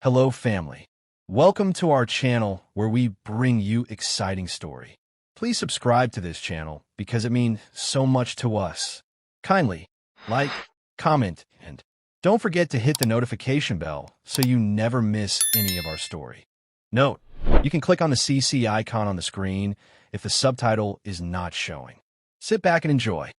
Hello, family. Welcome to our channel where we bring you exciting story. Please subscribe to this channel because it means so much to us. Kindly like, comment, and don't forget to hit the notification bell so you never miss any of our story. Note, you can click on the CC icon on the screen if the subtitle is not showing. Sit back and enjoy.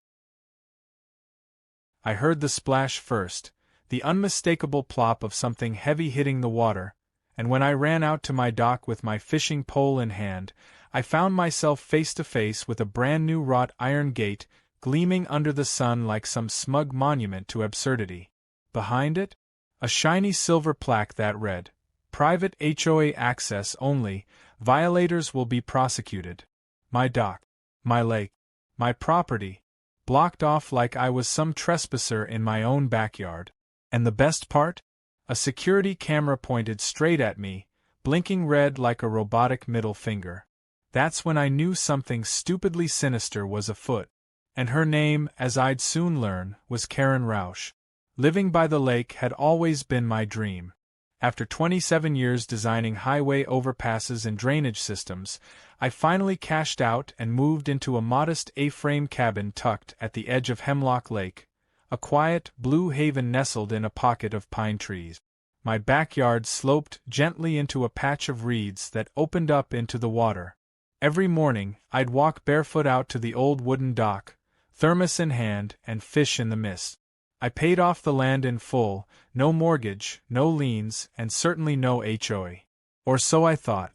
I heard the splash first, the unmistakable plop of something heavy hitting the water, and when I ran out to my dock with my fishing pole in hand, I found myself face to face with a brand new wrought iron gate gleaming under the sun like some smug monument to absurdity. Behind it, a shiny silver plaque that read, "Private HOA access only, violators will be prosecuted." My dock, my lake, my property, blocked off like I was some trespasser in my own backyard. And the best part? A security camera pointed straight at me, blinking red like a robotic middle finger. That's when I knew something stupidly sinister was afoot. And her name, as I'd soon learn, was Karen Rausch. Living by the lake had always been my dream. After 27 years designing highway overpasses and drainage systems, I finally cashed out and moved into a modest A-frame cabin tucked at the edge of Hemlock Lake, a quiet, blue haven nestled in a pocket of pine trees. My backyard sloped gently into a patch of reeds that opened up into the water. Every morning, I'd walk barefoot out to the old wooden dock, thermos in hand, and fish in the mist. I paid off the land in full, no mortgage, no liens, and certainly no HOA. Or so I thought.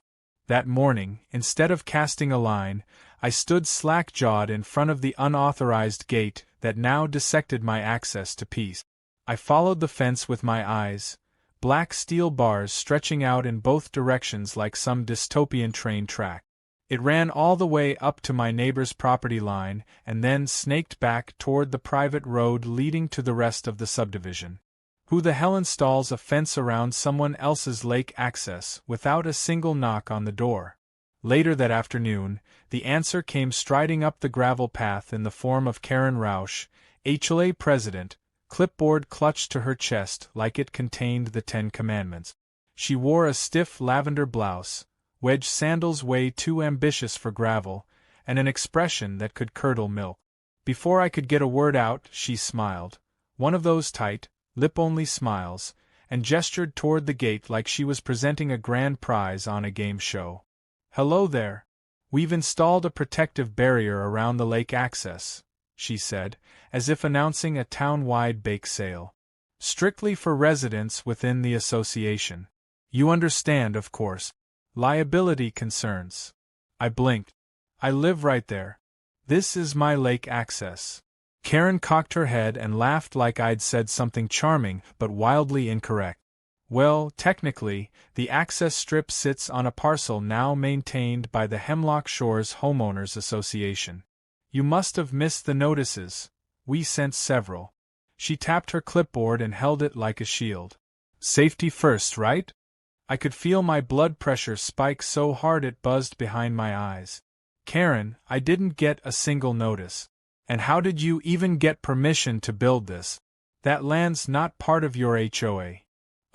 That morning, instead of casting a line, I stood slack-jawed in front of the unauthorized gate that now dissected my access to peace. I followed the fence with my eyes, black steel bars stretching out in both directions like some dystopian train track. It ran all the way up to my neighbor's property line and then snaked back toward the private road leading to the rest of the subdivision. Who the hell installs a fence around someone else's lake access without a single knock on the door? Later that afternoon, the answer came striding up the gravel path in the form of Karen Rausch, HOA president, clipboard clutched to her chest like it contained the 10 Commandments. She wore a stiff lavender blouse, wedge sandals way too ambitious for gravel, and an expression that could curdle milk. Before I could get a word out, she smiled, one of those tight, lip-only smiles, and gestured toward the gate like she was presenting a grand prize on a game show. "Hello there. We've installed a protective barrier around the lake access," she said, as if announcing a town-wide bake sale. "Strictly for residents within the association. You understand, of course. Liability concerns." I blinked. "I live right there. This is my lake access." Karen cocked her head and laughed like I'd said something charming but wildly incorrect. "Well, technically, the access strip sits on a parcel now maintained by the Hemlock Shores Homeowners Association. You must have missed the notices. We sent several." She tapped her clipboard and held it like a shield. "Safety first, right?" I could feel my blood pressure spike so hard it buzzed behind my eyes. "Karen, I didn't get a single notice. And how did you even get permission to build this? That land's not part of your HOA."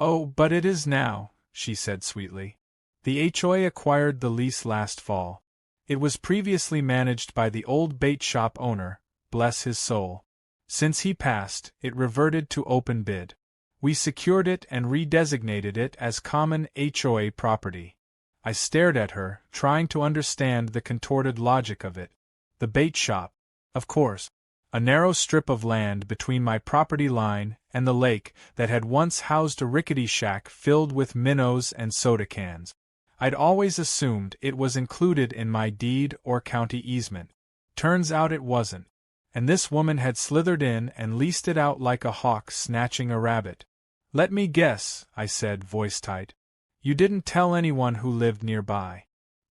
"Oh, but it is now," she said sweetly. "The HOA acquired the lease last fall. It was previously managed by the old bait shop owner, bless his soul. Since he passed, it reverted to open bid. We secured it and redesignated it as common HOA property." I stared at her, trying to understand the contorted logic of it. The bait shop, of course. A narrow strip of land between my property line and the lake that had once housed a rickety shack filled with minnows and soda cans. I'd always assumed it was included in my deed or county easement. Turns out it wasn't. And this woman had slithered in and leased it out like a hawk snatching a rabbit. "Let me guess," I said, voice tight. "You didn't tell anyone who lived nearby."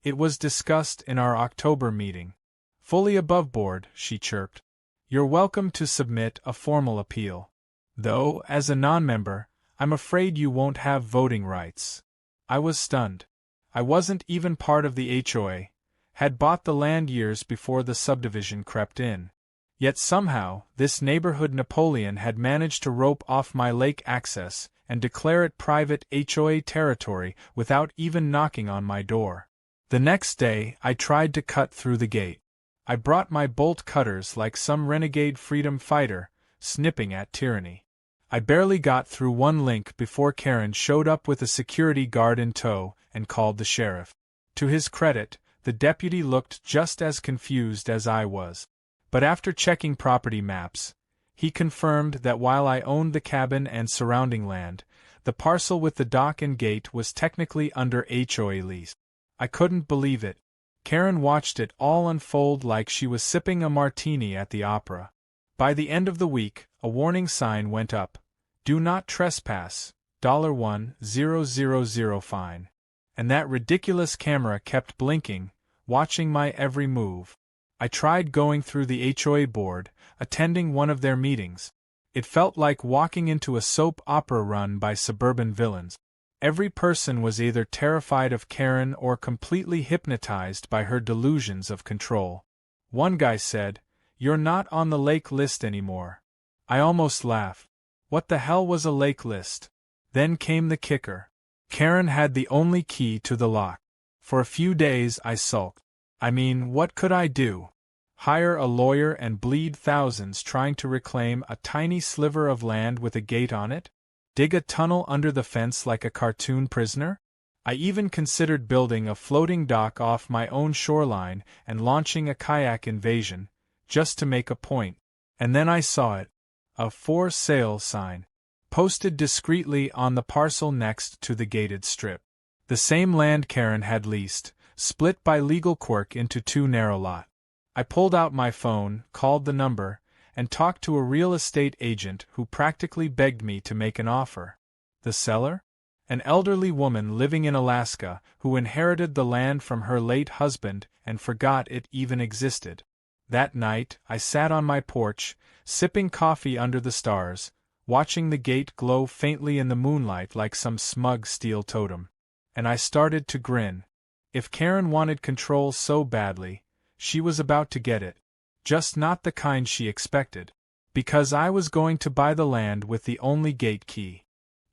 "It was discussed in our October meeting." "Fully above board," she chirped. "You're welcome to submit a formal appeal. Though, as a non-member, I'm afraid you won't have voting rights." I was stunned. I wasn't even part of the HOA, had bought the land years before the subdivision crept in. Yet somehow, this neighborhood Napoleon had managed to rope off my lake access and declare it private HOA territory without even knocking on my door. The next day, I tried to cut through the gate. I brought my bolt cutters like some renegade freedom fighter, snipping at tyranny. I barely got through one link before Karen showed up with a security guard in tow and called the sheriff. To his credit, the deputy looked just as confused as I was. But after checking property maps, he confirmed that while I owned the cabin and surrounding land, the parcel with the dock and gate was technically under HOA lease. I couldn't believe it. Karen watched it all unfold like she was sipping a martini at the opera. By the end of the week, a warning sign went up. "Do not trespass, $1,000 fine." And that ridiculous camera kept blinking, watching my every move. I tried going through the HOA board, attending one of their meetings. It felt like walking into a soap opera run by suburban villains. Every person was either terrified of Karen or completely hypnotized by her delusions of control. One guy said, "You're not on the lake list anymore." I almost laughed. What the hell was a lake list? Then came the kicker. Karen had the only key to the lock. For a few days I sulked. I mean, what could I do? Hire a lawyer and bleed thousands trying to reclaim a tiny sliver of land with a gate on it? Dig a tunnel under the fence like a cartoon prisoner? I even considered building a floating dock off my own shoreline and launching a kayak invasion, just to make a point. And then I saw it. A "for sale" sign, posted discreetly on the parcel next to the gated strip. The same land Karen had leased, split by legal quirk into two narrow lots. I pulled out my phone, called the number, and talked to a real estate agent who practically begged me to make an offer. The seller? An elderly woman living in Alaska who inherited the land from her late husband and forgot it even existed. That night, I sat on my porch, sipping coffee under the stars, watching the gate glow faintly in the moonlight like some smug steel totem. And I started to grin. If Karen wanted control so badly, she was about to get it. Just not the kind she expected. Because I was going to buy the land with the only gate key.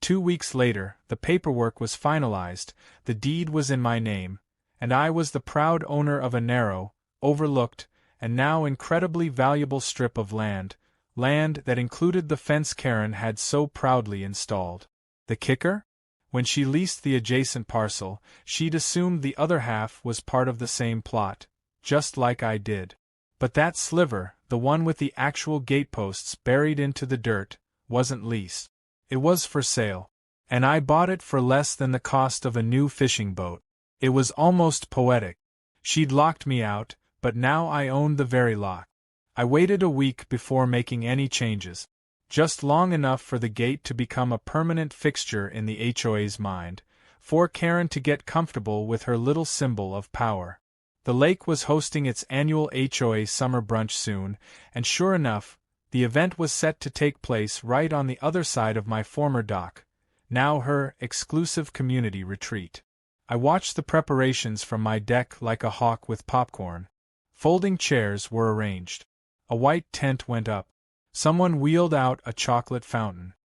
2 weeks later, the paperwork was finalized, the deed was in my name, and I was the proud owner of a narrow, overlooked, and now incredibly valuable strip of land that included the fence Karen had so proudly installed. The kicker? When she leased the adjacent parcel, she'd assumed the other half was part of the same plot, just like I did. But that sliver, the one with the actual gateposts buried into the dirt, wasn't leased. It was for sale. And I bought it for less than the cost of a new fishing boat. It was almost poetic. She'd locked me out, but now I owned the very lock. I waited a week before making any changes. Just long enough for the gate to become a permanent fixture in the HOA's mind, for Karen to get comfortable with her little symbol of power. The lake was hosting its annual HOA summer brunch soon, and sure enough, the event was set to take place right on the other side of my former dock, now her exclusive community retreat. I watched the preparations from my deck like a hawk with popcorn. Folding chairs were arranged. A white tent went up. Someone wheeled out a chocolate fountain.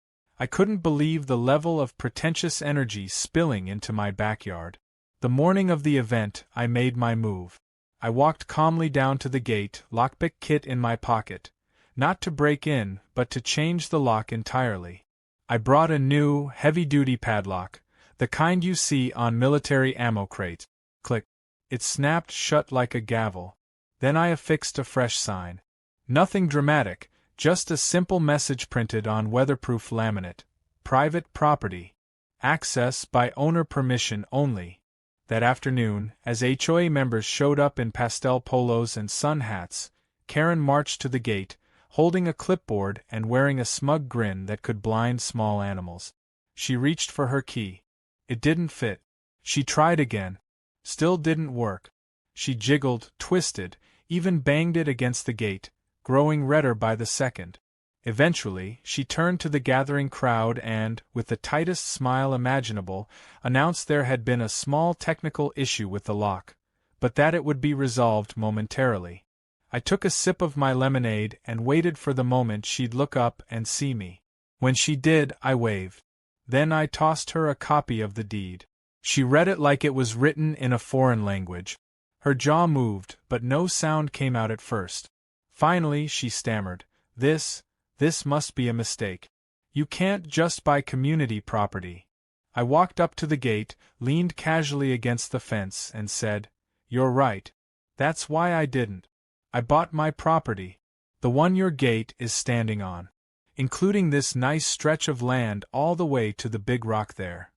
I couldn't believe the level of pretentious energy spilling into my backyard. The morning of the event, I made my move. I walked calmly down to the gate, lockpick kit in my pocket, not to break in, but to change the lock entirely. I brought a new, heavy-duty padlock, the kind you see on military ammo crates. Click. It snapped shut like a gavel. Then I affixed a fresh sign. Nothing dramatic, just a simple message printed on weatherproof laminate. Private property. Access by owner permission only. That afternoon, as HOA members showed up in pastel polos and sun hats, Karen marched to the gate, holding a clipboard and wearing a smug grin that could blind small animals. She reached for her key. It didn't fit. She tried again. Still didn't work. She jiggled, twisted, even banged it against the gate, growing redder by the second. Eventually, she turned to the gathering crowd and, with the tightest smile imaginable, announced there had been a small technical issue with the lock, but that it would be resolved momentarily. I took a sip of my lemonade and waited for the moment she'd look up and see me. When she did, I waved. Then I tossed her a copy of the deed. She read it like it was written in a foreign language. Her jaw moved, but no sound came out at first. Finally, she stammered, This must be a mistake. You can't just buy community property." I walked up to the gate, leaned casually against the fence, and said, "You're right. That's why I didn't. I bought my property, the one your gate is standing on, including this nice stretch of land all the way to the big rock there."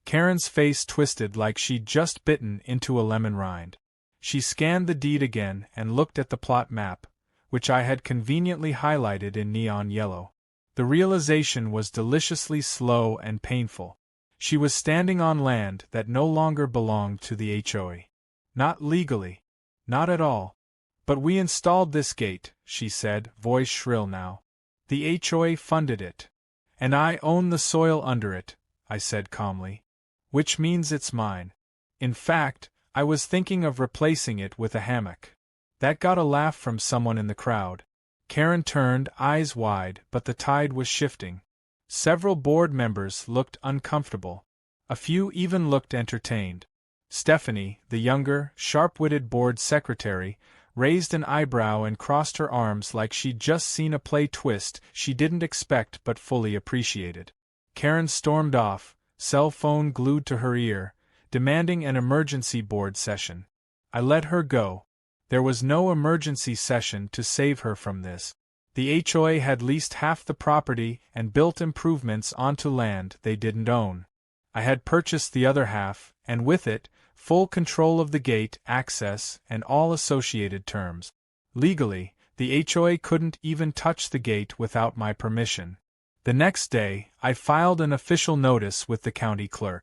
Karen's face twisted like she'd just bitten into a lemon rind. She scanned the deed again and looked at the plot map, which I had conveniently highlighted in neon yellow. The realization was deliciously slow and painful. She was standing on land that no longer belonged to the HOA. Not legally. Not at all. "But we installed this gate," she said, voice shrill now. "The HOA funded it. And I own the soil under it," I said calmly. "Which means it's mine. In fact, I was thinking of replacing it with a hammock." That got a laugh from someone in the crowd. Karen turned, eyes wide, but the tide was shifting. Several board members looked uncomfortable. A few even looked entertained. Stephanie, the younger, sharp-witted board secretary, raised an eyebrow and crossed her arms like she'd just seen a play twist she didn't expect but fully appreciated. Karen stormed off, cell phone glued to her ear, demanding an emergency board session. I let her go. There was no emergency session to save her from this. The HOA had leased half the property and built improvements onto land they didn't own. I had purchased the other half, and with it, full control of the gate, access, and all associated terms. Legally, the HOA couldn't even touch the gate without my permission. The next day, I filed an official notice with the county clerk.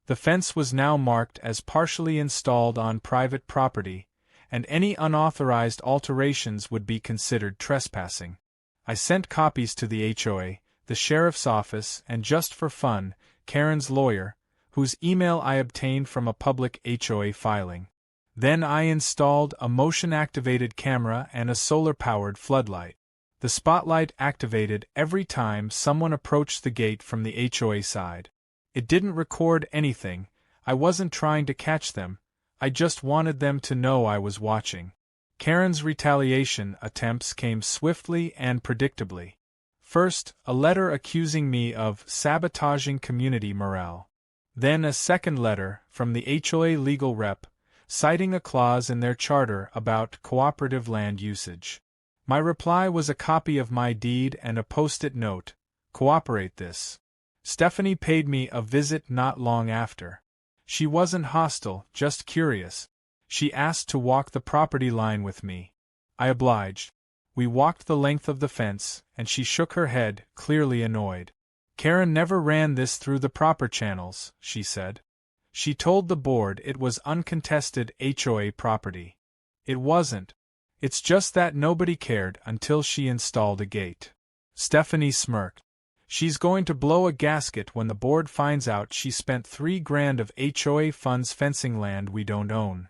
The fence was now marked as partially installed on private property, and any unauthorized alterations would be considered trespassing. I sent copies to the HOA, the sheriff's office, and just for fun, Karen's lawyer, whose email I obtained from a public HOA filing. Then I installed a motion-activated camera and a solar-powered floodlight. The spotlight activated every time someone approached the gate from the HOA side. It didn't record anything. I wasn't trying to catch them. I just wanted them to know I was watching. Karen's retaliation attempts came swiftly and predictably. First, a letter accusing me of sabotaging community morale. Then a second letter from the HOA legal rep, citing a clause in their charter about cooperative land usage. My reply was a copy of my deed and a post-it note, "Cooperate this." Stephanie paid me a visit not long after. She wasn't hostile, just curious. She asked to walk the property line with me. I obliged. We walked the length of the fence, and she shook her head, clearly annoyed. "Karen never ran this through the proper channels," she said. "She told the board it was uncontested HOA property. It wasn't. It's just that nobody cared until she installed a gate." Stephanie smirked. "She's going to blow a gasket when the board finds out she spent $3,000 of HOA funds fencing land we don't own."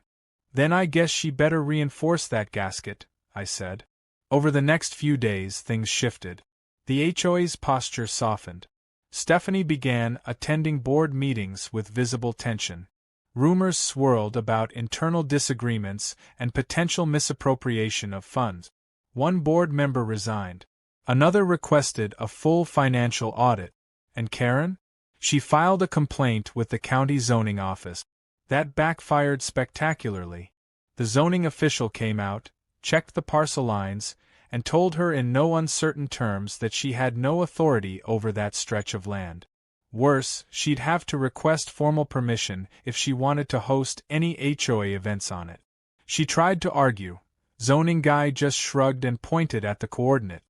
"Then I guess she better reinforce that gasket," I said. Over the next few days things shifted. The HOA's posture softened. Stephanie began attending board meetings with visible tension. Rumors swirled about internal disagreements and potential misappropriation of funds. One board member resigned. Another requested a full financial audit. And Karen? She filed a complaint with the county zoning office. That backfired spectacularly. The zoning official came out, checked the parcel lines, and told her in no uncertain terms that she had no authority over that stretch of land. Worse, she'd have to request formal permission if she wanted to host any HOA events on it. She tried to argue. Zoning guy just shrugged and pointed at the coordinate.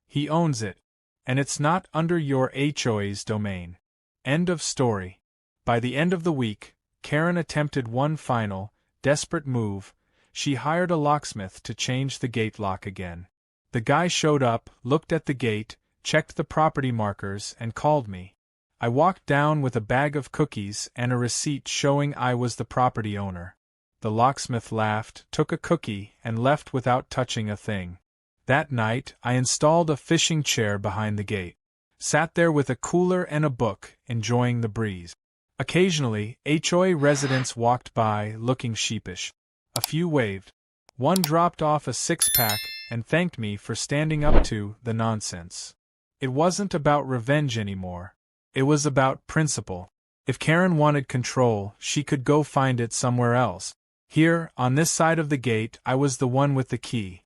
"He owns it. And it's not under your HOA's domain." End of story. By the end of the week, Karen attempted one final, desperate move. She hired a locksmith to change the gate lock again. The guy showed up, looked at the gate, checked the property markers, and called me. I walked down with a bag of cookies and a receipt showing I was the property owner. The locksmith laughed, took a cookie, and left without touching a thing. That night, I installed a fishing chair behind the gate. Sat there with a cooler and a book, enjoying the breeze. Occasionally, HOA residents walked by, looking sheepish. A few waved. One dropped off a six-pack and thanked me for standing up to the nonsense. It wasn't about revenge anymore. It was about principle. If Karen wanted control, she could go find it somewhere else. Here, on this side of the gate, I was the one with the key.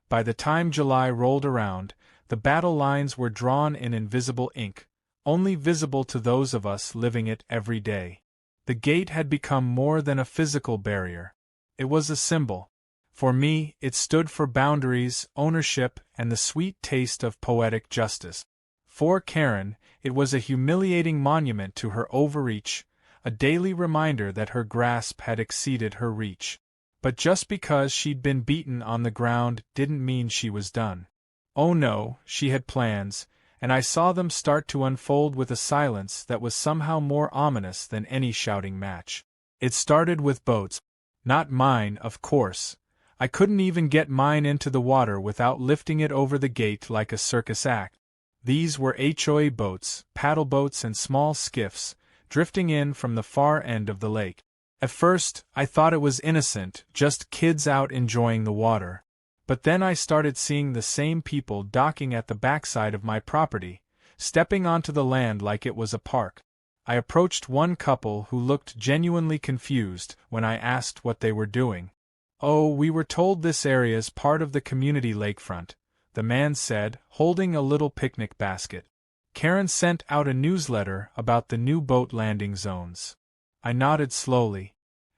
By the time July rolled around, the battle lines were drawn in invisible ink, only visible to those of us living it every day. The gate had become more than a physical barrier. It was a symbol. For me, it stood for boundaries, ownership, and the sweet taste of poetic justice. For Karen, it was a humiliating monument to her overreach, a daily reminder that her grasp had exceeded her reach. But just because she'd been beaten on the ground didn't mean she was done. Oh no, she had plans, and I saw them start to unfold with a silence that was somehow more ominous than any shouting match. It started with boats. Not mine, of course. I couldn't even get mine into the water without lifting it over the gate like a circus act. These were HOA boats, paddle boats and small skiffs, drifting in from the far end of the lake. At first, I thought it was innocent, just kids out enjoying the water. But then I started seeing the same people docking at the backside of my property, stepping onto the land like it was a park. I approached one couple who looked genuinely confused when I asked what they were doing. "Oh, we were told this area's part of the community lakefront," the man said, holding a little picnic basket. "Karen sent out a newsletter about the new boat landing zones." I nodded slowly.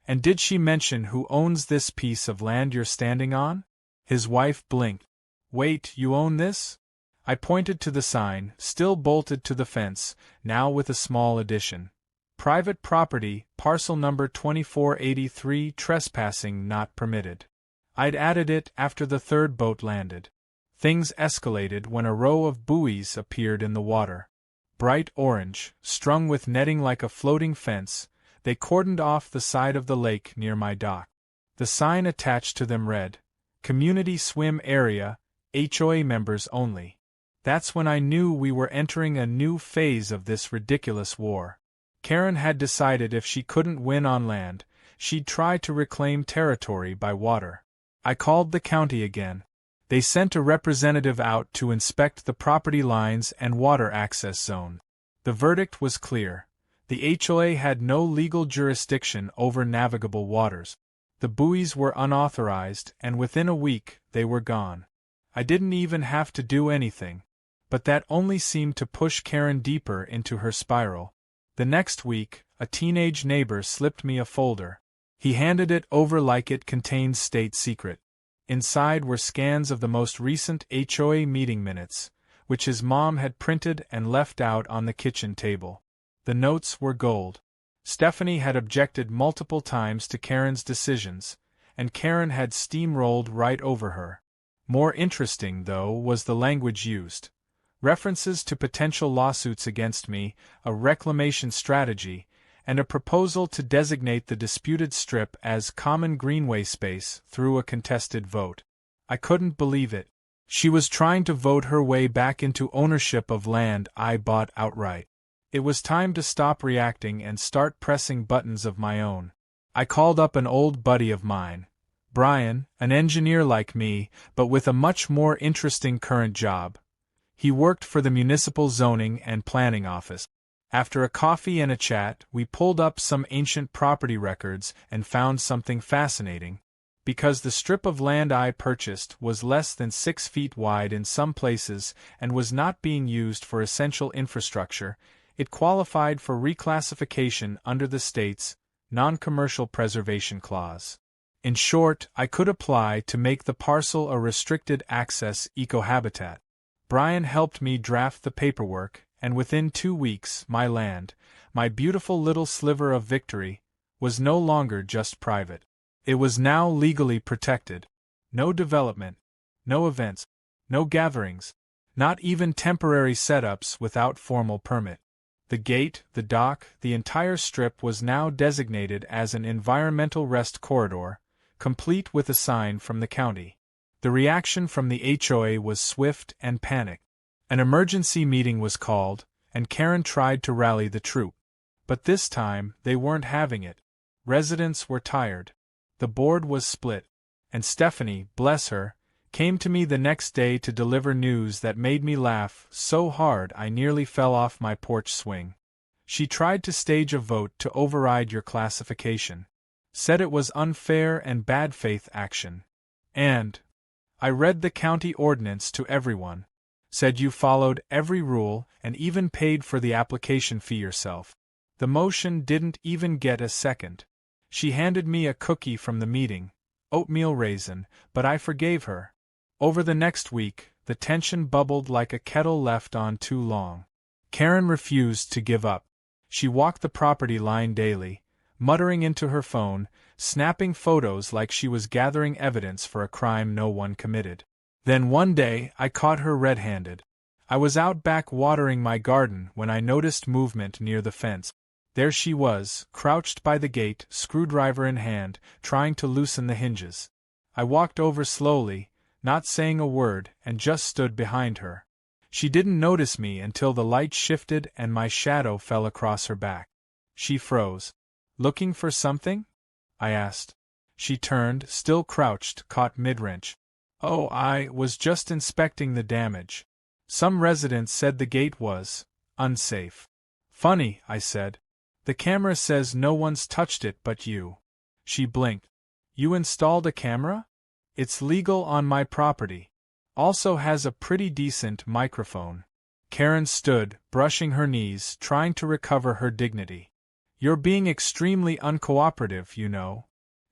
"And did she mention who owns this piece of land you're standing on?" His wife blinked. "Wait, you own this?" I pointed to the sign, still bolted to the fence, now with a small addition. "Private property, parcel number 2483, trespassing not permitted." I'd added it after the third boat landed. Things escalated when a row of buoys appeared in the water. Bright orange, strung with netting like a floating fence, they cordoned off the side of the lake near my dock. The sign attached to them read, "Community Swim Area, HOA members only." That's when I knew we were entering a new phase of this ridiculous war. Karen had decided if she couldn't win on land, she'd try to reclaim territory by water. I called the county again. They sent a representative out to inspect the property lines and water access zone. The verdict was clear. The HOA had no legal jurisdiction over navigable waters. The buoys were unauthorized, and within a week, they were gone. I didn't even have to do anything. But that only seemed to push Karen deeper into her spiral. The next week, a teenage neighbor slipped me a folder. He handed it over like it contained state secret. Inside were scans of the most recent HOA meeting minutes, which his mom had printed and left out on the kitchen table. The notes were gold. Stephanie had objected multiple times to Karen's decisions, and Karen had steamrolled right over her. More interesting, though, was the language used. References to potential lawsuits against me, a reclamation strategy, and a proposal to designate the disputed strip as common greenway space through a contested vote. I couldn't believe it. She was trying to vote her way back into ownership of land I bought outright. It was time to stop reacting and start pressing buttons of my own. I called up an old buddy of mine, Brian, an engineer like me, but with a much more interesting current job. He worked for the municipal zoning and planning office. After a coffee and a chat, we pulled up some ancient property records and found something fascinating. Because the strip of land I purchased was less than 6 feet wide in some places and was not being used for essential infrastructure, it qualified for reclassification under the state's non-commercial preservation clause. In short, I could apply to make the parcel a restricted access ecohabitat. Brian helped me draft the paperwork, and within 2 weeks, my land, my beautiful little sliver of victory, was no longer just private. It was now legally protected. No development, no events, no gatherings, not even temporary setups without formal permit. The gate, the dock, the entire strip was now designated as an environmental rest corridor, complete with a sign from the county. The reaction from the HOA was swift and panicked. An emergency meeting was called, and Karen tried to rally the troop. But this time, they weren't having it. Residents were tired. The board was split. And Stephanie, bless her, came to me the next day to deliver news that made me laugh so hard I nearly fell off my porch swing. She tried to stage a vote to override your classification. Said it was unfair and bad faith action. And I read the county ordinance to everyone. Said you followed every rule and even paid for the application fee yourself. The motion didn't even get a second. She handed me a cookie from the meeting, oatmeal raisin, but I forgave her. Over the next week, the tension bubbled like a kettle left on too long. Karen refused to give up. She walked the property line daily, muttering into her phone, snapping photos like she was gathering evidence for a crime no one committed. Then one day, I caught her red-handed. I was out back watering my garden when I noticed movement near the fence. There she was, crouched by the gate, screwdriver in hand, trying to loosen the hinges. I walked over slowly, not saying a word, and just stood behind her. She didn't notice me until the light shifted and my shadow fell across her back. She froze. "Looking for something?" I asked. She turned, still crouched, caught mid-wrench. "Oh, I was just inspecting the damage. Some residents said the gate was unsafe." "Funny," I said. "The camera says no one's touched it but you." She blinked. "You installed a camera? It's legal on my property. Also has a pretty decent microphone." Karen stood, brushing her knees, trying to recover her dignity. "You're being extremely uncooperative, you know.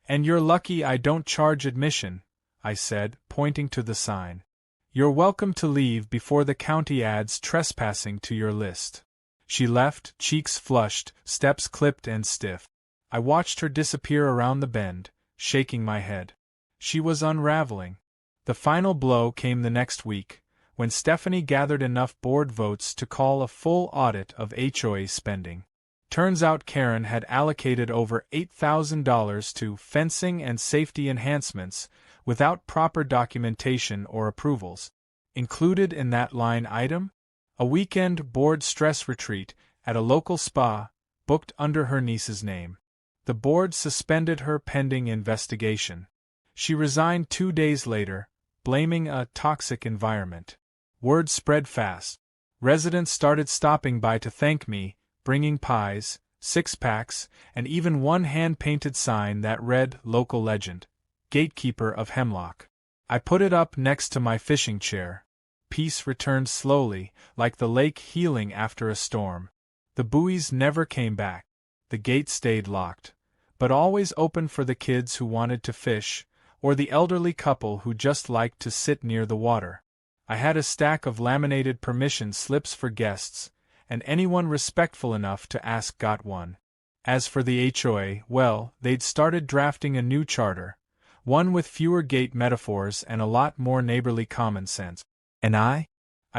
And you're lucky I don't charge admission," I said, pointing to the sign. "You're welcome to leave before the county adds trespassing to your list." She left, cheeks flushed, steps clipped and stiff. I watched her disappear around the bend, shaking my head. She was unraveling. The final blow came the next week, when Stephanie gathered enough board votes to call a full audit of HOA spending. Turns out Karen had allocated over $8,000 to fencing and safety enhancements without proper documentation or approvals. Included in that line item? A weekend board stress retreat at a local spa, booked under her niece's name. The board suspended her pending investigation. She resigned 2 days later, blaming a toxic environment. Word spread fast. Residents started stopping by to thank me, bringing pies, six-packs, and even one hand-painted sign that read "Local Legend, Gatekeeper of Hemlock." I put it up next to my fishing chair. Peace returned slowly, like the lake healing after a storm. The buoys never came back. The gate stayed locked, but always open for the kids who wanted to fish, or the elderly couple who just liked to sit near the water. I had a stack of laminated permission slips for guests, and anyone respectful enough to ask got one. As for the HOA, well, they'd started drafting a new charter, one with fewer gate metaphors and a lot more neighborly common sense. And I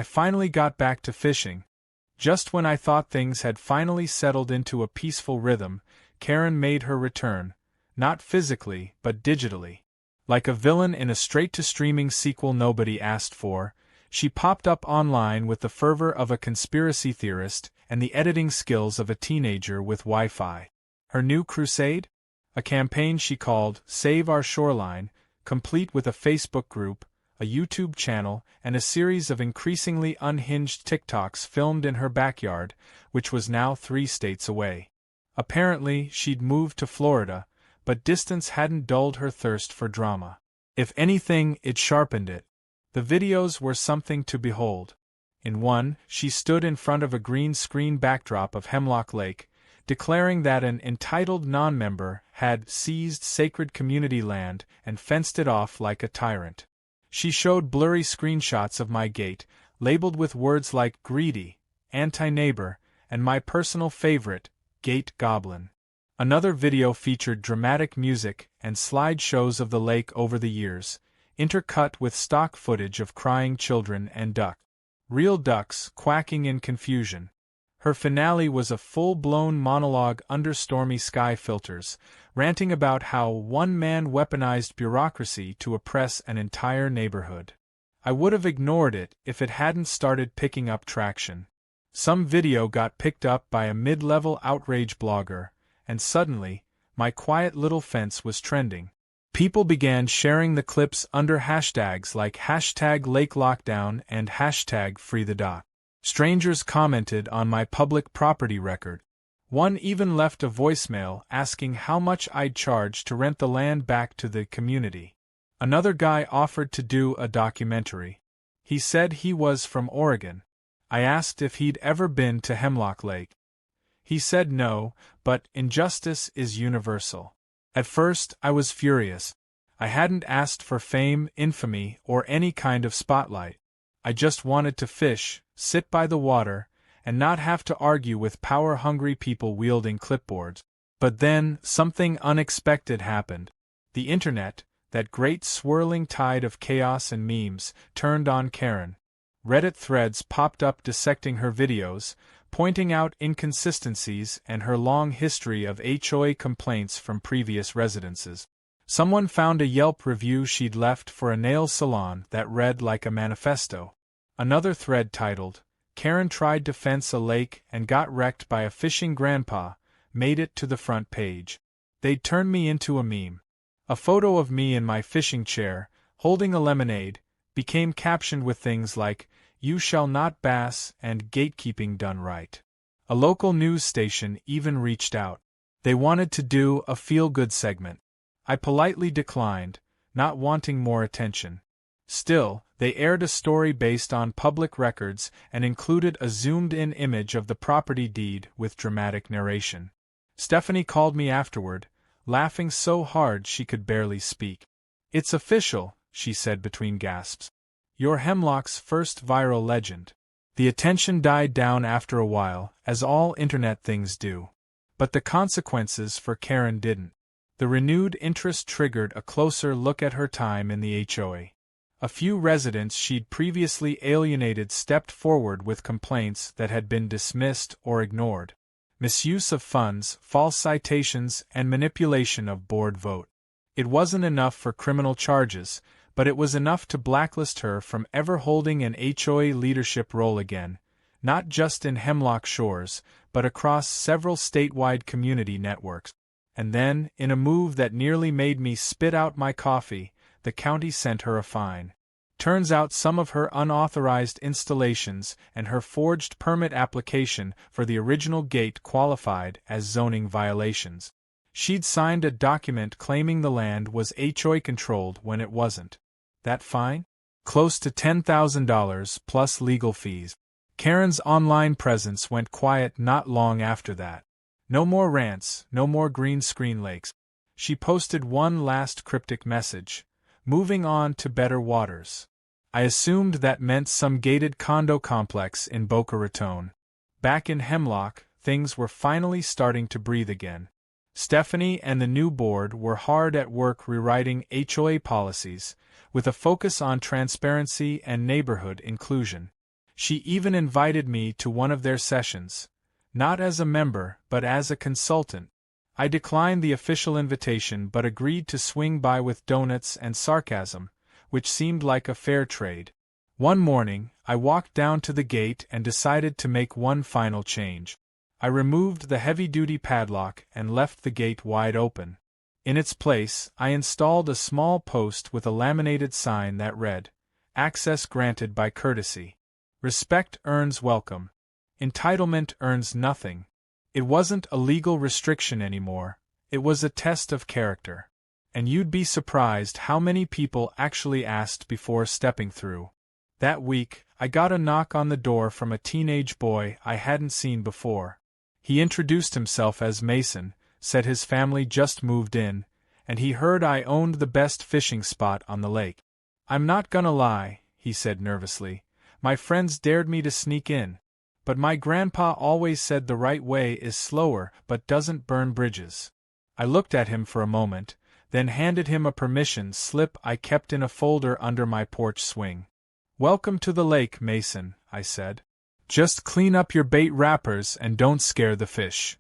finally got back to fishing. Just when I thought things had finally settled into a peaceful rhythm, Karen made her return, not physically, but digitally. Like a villain in a straight-to-streaming sequel nobody asked for, she popped up online with the fervor of a conspiracy theorist and the editing skills of a teenager with Wi-Fi. Her new crusade? A campaign she called Save Our Shoreline, complete with a Facebook group, a YouTube channel, and a series of increasingly unhinged TikToks filmed in her backyard, which was now 3 states away. Apparently, she'd moved to Florida, but distance hadn't dulled her thirst for drama. If anything, it sharpened it. The videos were something to behold. In one, she stood in front of a green screen backdrop of Hemlock Lake, declaring that an entitled non-member had seized sacred community land and fenced it off like a tyrant. She showed blurry screenshots of my gate, labeled with words like greedy, anti-neighbor, and my personal favorite, Gate Goblin. Another video featured dramatic music and slideshows of the lake over the years, intercut with stock footage of crying children and duck. Real ducks quacking in confusion. Her finale was a full-blown monologue under stormy sky filters, ranting about how one man weaponized bureaucracy to oppress an entire neighborhood. I would have ignored it if it hadn't started picking up traction. Some video got picked up by a mid-level outrage blogger, and suddenly, my quiet little fence was trending. People began sharing the clips under hashtags like #LakeLockdown and #FreeTheDock. Strangers commented on my public property record. One even left a voicemail asking how much I'd charge to rent the land back to the community. Another guy offered to do a documentary. He said he was from Oregon. I asked if he'd ever been to Hemlock Lake. He said no, but injustice is universal. At first, I was furious. I hadn't asked for fame, infamy, or any kind of spotlight. I just wanted to fish, sit by the water, and not have to argue with power-hungry people wielding clipboards. But then, something unexpected happened. The internet, that great swirling tide of chaos and memes, turned on Karen. Reddit threads popped up dissecting her videos, pointing out inconsistencies and her long history of HOA complaints from previous residences. Someone found a Yelp review she'd left for a nail salon that read like a manifesto. Another thread titled, "Karen tried to fence a lake and got wrecked by a fishing grandpa," made it to the front page. They'd turned me into a meme. A photo of me in my fishing chair, holding a lemonade, became captioned with things like, "You shall not bass" and "gatekeeping done right." A local news station even reached out. They wanted to do a feel-good segment. I politely declined, not wanting more attention. Still, they aired a story based on public records and included a zoomed-in image of the property deed with dramatic narration. Stephanie called me afterward, laughing so hard she could barely speak. "It's official," she said between gasps. "You're Hemlock's first viral legend." The attention died down after a while, as all internet things do. But the consequences for Karen didn't. The renewed interest triggered a closer look at her time in the HOA. A few residents she'd previously alienated stepped forward with complaints that had been dismissed or ignored. Misuse of funds, false citations, and manipulation of board vote. It wasn't enough for criminal charges, but it was enough to blacklist her from ever holding an HOA leadership role again, not just in Hemlock Shores, but across several statewide community networks. And then, in a move that nearly made me spit out my coffee, the county sent her a fine. Turns out some of her unauthorized installations and her forged permit application for the original gate qualified as zoning violations. She'd signed a document claiming the land was HOA-controlled when it wasn't. That fine? Close to $10,000 plus legal fees. Karen's online presence went quiet not long after that. No more rants, no more green screen lakes. She posted one last cryptic message, "Moving on to better waters." I assumed that meant some gated condo complex in Boca Raton. Back in Hemlock, things were finally starting to breathe again. Stephanie and the new board were hard at work rewriting HOA policies, with a focus on transparency and neighborhood inclusion. She even invited me to one of their sessions, not as a member but as a consultant. I declined the official invitation but agreed to swing by with donuts and sarcasm, which seemed like a fair trade. One morning, I walked down to the gate and decided to make one final change. I removed the heavy-duty padlock and left the gate wide open. In its place, I installed a small post with a laminated sign that read, "Access granted by courtesy. Respect earns welcome. Entitlement earns nothing." It wasn't a legal restriction anymore, it was a test of character. And you'd be surprised how many people actually asked before stepping through. That week, I got a knock on the door from a teenage boy I hadn't seen before. He introduced himself as Mason, said his family just moved in, and he heard I owned the best fishing spot on the lake. "I'm not gonna lie," he said nervously, "my friends dared me to sneak in. But my grandpa always said the right way is slower but doesn't burn bridges." I looked at him for a moment, then handed him a permission slip I kept in a folder under my porch swing. "Welcome to the lake, Mason," I said. Just clean up your bait wrappers and don't scare the fish."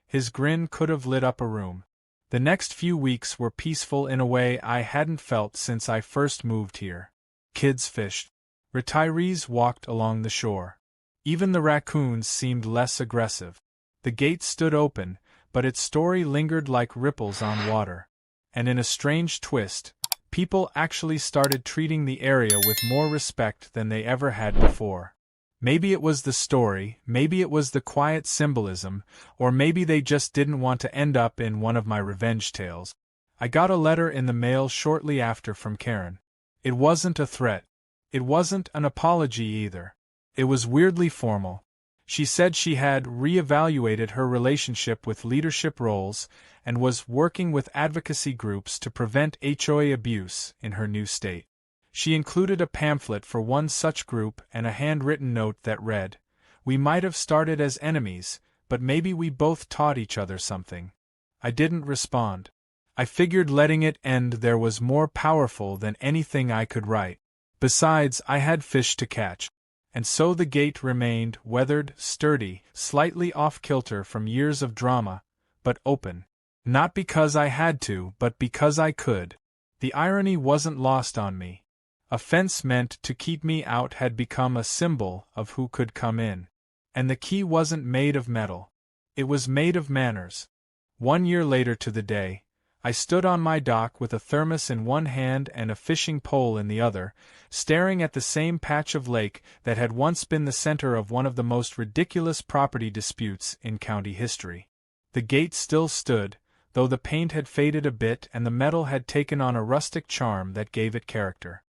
His grin could have lit up a room. The next few weeks were peaceful in a way I hadn't felt since I first moved here. Kids fished. Retirees walked along the shore. Even the raccoons seemed less aggressive. The gate stood open, but its story lingered like ripples on water. And in a strange twist, people actually started treating the area with more respect than they ever had before. Maybe it was the story, maybe it was the quiet symbolism, or maybe they just didn't want to end up in one of my revenge tales. I got a letter in the mail shortly after from Karen. It wasn't a threat. It wasn't an apology either. It was weirdly formal. She said she had reevaluated her relationship with leadership roles and was working with advocacy groups to prevent HOA abuse in her new state. She included a pamphlet for one such group and a handwritten note that read, "We might have started as enemies, but maybe we both taught each other something." I didn't respond. I figured letting it end there was more powerful than anything I could write. Besides, I had fish to catch. And so the gate remained weathered, sturdy, slightly off-kilter from years of drama, but open. Not because I had to, but because I could. The irony wasn't lost on me. A fence meant to keep me out had become a symbol of who could come in. And the key wasn't made of metal. It was made of manners. 1 year later to the day, I stood on my dock with a thermos in one hand and a fishing pole in the other, staring at the same patch of lake that had once been the center of one of the most ridiculous property disputes in county history. The gate still stood, though the paint had faded a bit and the metal had taken on a rustic charm that gave it character.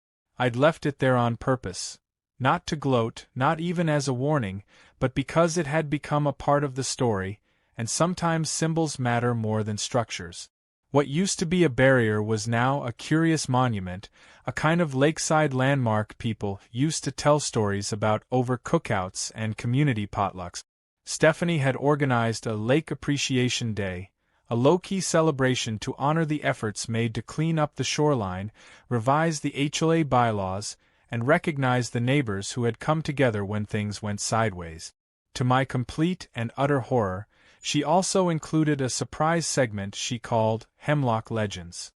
I'd left it there on purpose. Not to gloat, not even as a warning, but because it had become a part of the story, and sometimes symbols matter more than structures. What used to be a barrier was now a curious monument, a kind of lakeside landmark people used to tell stories about over cookouts and community potlucks. Stephanie had organized a Lake Appreciation Day, a low-key celebration to honor the efforts made to clean up the shoreline, revise the HOA bylaws, and recognize the neighbors who had come together when things went sideways. To my complete and utter horror, she also included a surprise segment she called Hemlock Legends.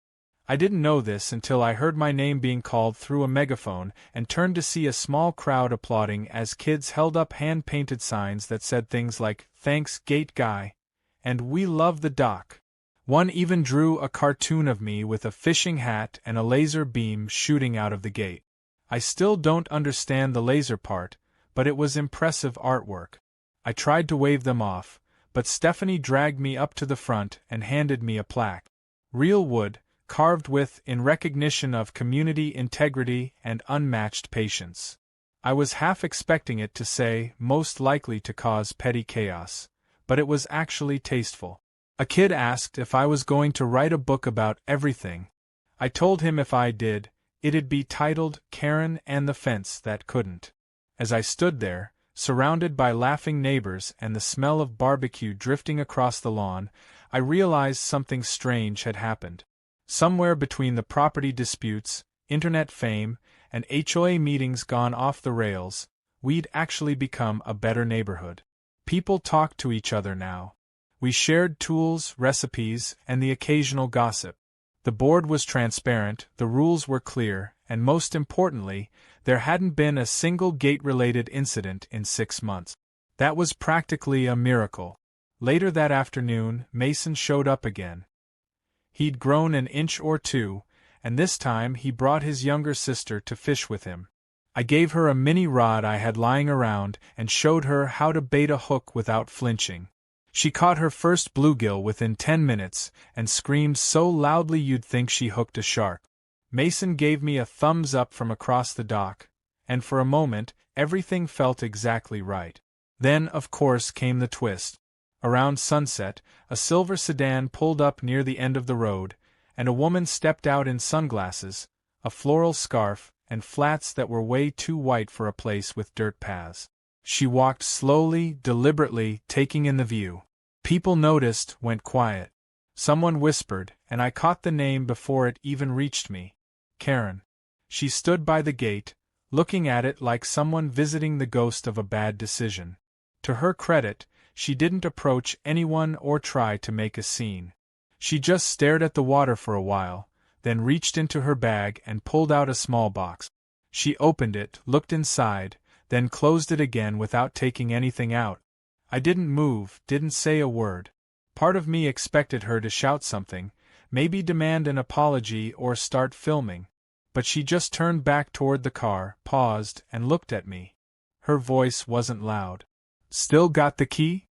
I didn't know this until I heard my name being called through a megaphone and turned to see a small crowd applauding as kids held up hand-painted signs that said things like, "Thanks, Gate Guy," and "We love the dock." One even drew a cartoon of me with a fishing hat and a laser beam shooting out of the gate. I still don't understand the laser part, but it was impressive artwork. I tried to wave them off, but Stephanie dragged me up to the front and handed me a plaque. Real wood, carved with in recognition of community integrity and unmatched patience. I was half expecting it to say, "most likely to cause petty chaos," but it was actually tasteful. A kid asked if I was going to write a book about everything. I told him if I did, it'd be titled Karen and the Fence That Couldn't. As I stood there, surrounded by laughing neighbors and the smell of barbecue drifting across the lawn, I realized something strange had happened. Somewhere between the property disputes, internet fame, and HOA meetings gone off the rails, we'd actually become a better neighborhood. People talked to each other now. We shared tools, recipes, and the occasional gossip. The board was transparent, the rules were clear, and most importantly, there hadn't been a single gate-related incident in 6 months. That was practically a miracle. Later that afternoon, Mason showed up again. He'd grown an inch or two, and this time he brought his younger sister to fish with him. I gave her a mini rod I had lying around and showed her how to bait a hook without flinching. She caught her first bluegill within 10 minutes and screamed so loudly you'd think she hooked a shark. Mason gave me a thumbs up from across the dock, and for a moment, everything felt exactly right. Then, of course, came the twist. Around sunset, a silver sedan pulled up near the end of the road, and a woman stepped out in sunglasses, a floral scarf, and flats that were way too white for a place with dirt paths. She walked slowly, deliberately, taking in the view. People noticed, went quiet. Someone whispered, and I caught the name before it even reached me. Karen. She stood by the gate, looking at it like someone visiting the ghost of a bad decision. To her credit, she didn't approach anyone or try to make a scene. She just stared at the water for a while, then reached into her bag and pulled out a small box. She opened it, looked inside, then closed it again without taking anything out. I didn't move, didn't say a word. Part of me expected her to shout something, maybe demand an apology or start filming. But she just turned back toward the car, paused, and looked at me. Her voice wasn't loud. "Still got the key?"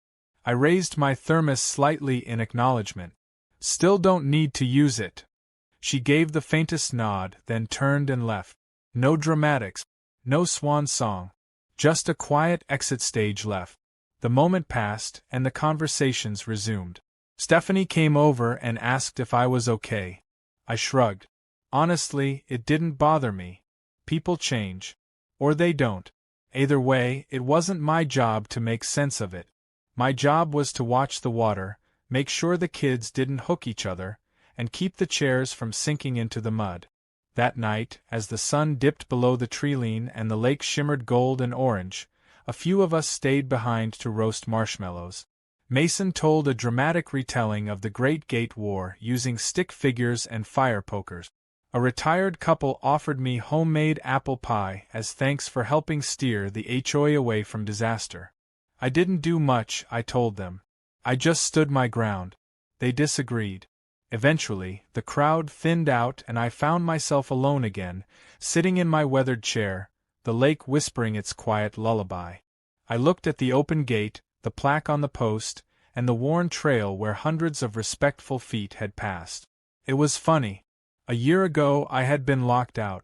I raised my thermos slightly in acknowledgement. "Still don't need to use it." She gave the faintest nod, then turned and left. No dramatics, no swan song. Just a quiet exit stage left. The moment passed, and the conversations resumed. Stephanie came over and asked if I was okay. I shrugged. Honestly, it didn't bother me. People change. Or they don't. Either way, it wasn't my job to make sense of it. My job was to watch the water, make sure the kids didn't hook each other, and keep the chairs from sinking into the mud. That night, as the sun dipped below the treeline and the lake shimmered gold and orange, a few of us stayed behind to roast marshmallows. Mason told a dramatic retelling of the Great Gate War using stick figures and fire pokers. A retired couple offered me homemade apple pie as thanks for helping steer the HOA away from disaster. I didn't do much, I told them. I just stood my ground. They disagreed. Eventually, the crowd thinned out and I found myself alone again, sitting in my weathered chair, the lake whispering its quiet lullaby. I looked at the open gate, the plaque on the post, and the worn trail where hundreds of respectful feet had passed. It was funny. A year ago I had been locked out.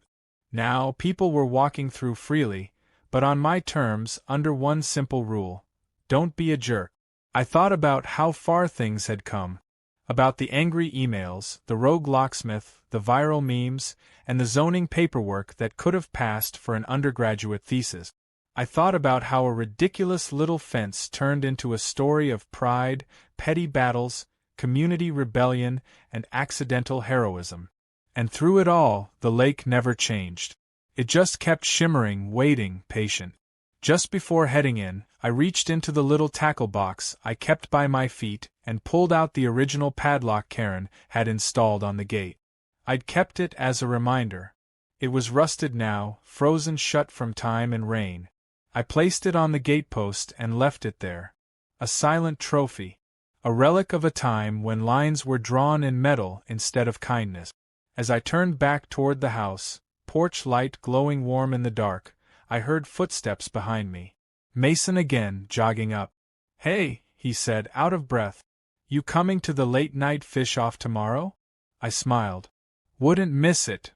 Now people were walking through freely, but on my terms, under one simple rule: don't be a jerk. I thought about how far things had come. About the angry emails, the rogue locksmith, the viral memes, and the zoning paperwork that could have passed for an undergraduate thesis. I thought about how a ridiculous little fence turned into a story of pride, petty battles, community rebellion, and accidental heroism. And through it all, the lake never changed. It just kept shimmering, waiting, patient. Just before heading in, I reached into the little tackle box I kept by my feet and pulled out the original padlock Karen had installed on the gate. I'd kept it as a reminder. It was rusted now, frozen shut from time and rain. I placed it on the gatepost and left it there. A silent trophy. A relic of a time when lines were drawn in metal instead of kindness. As I turned back toward the house, porch light glowing warm in the dark, I heard footsteps behind me. Mason again, jogging up. "Hey," he said, out of breath. "You coming to the late-night fish-off tomorrow?" I smiled. "Wouldn't miss it."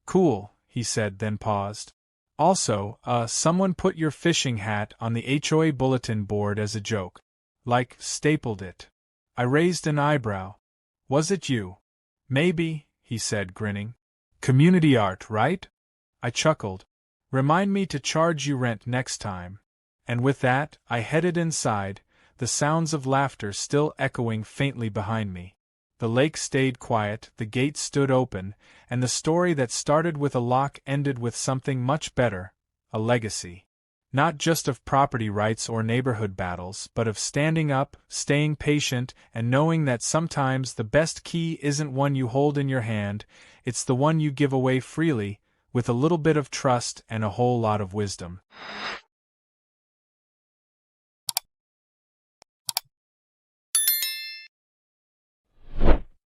"Cool," he said, then paused. "Also, someone put your fishing hat on the HOA bulletin board as a joke. Like, stapled it." I raised an eyebrow. "Was it you?" "Maybe," he said, grinning. "Community art, right?" I chuckled. "Remind me to charge you rent next time." And with that, I headed inside, the sounds of laughter still echoing faintly behind me. The lake stayed quiet, the gate stood open, and the story that started with a lock ended with something much better, a legacy. Not just of property rights or neighborhood battles, but of standing up, staying patient, and knowing that sometimes the best key isn't one you hold in your hand, it's the one you give away freely, with a little bit of trust and a whole lot of wisdom.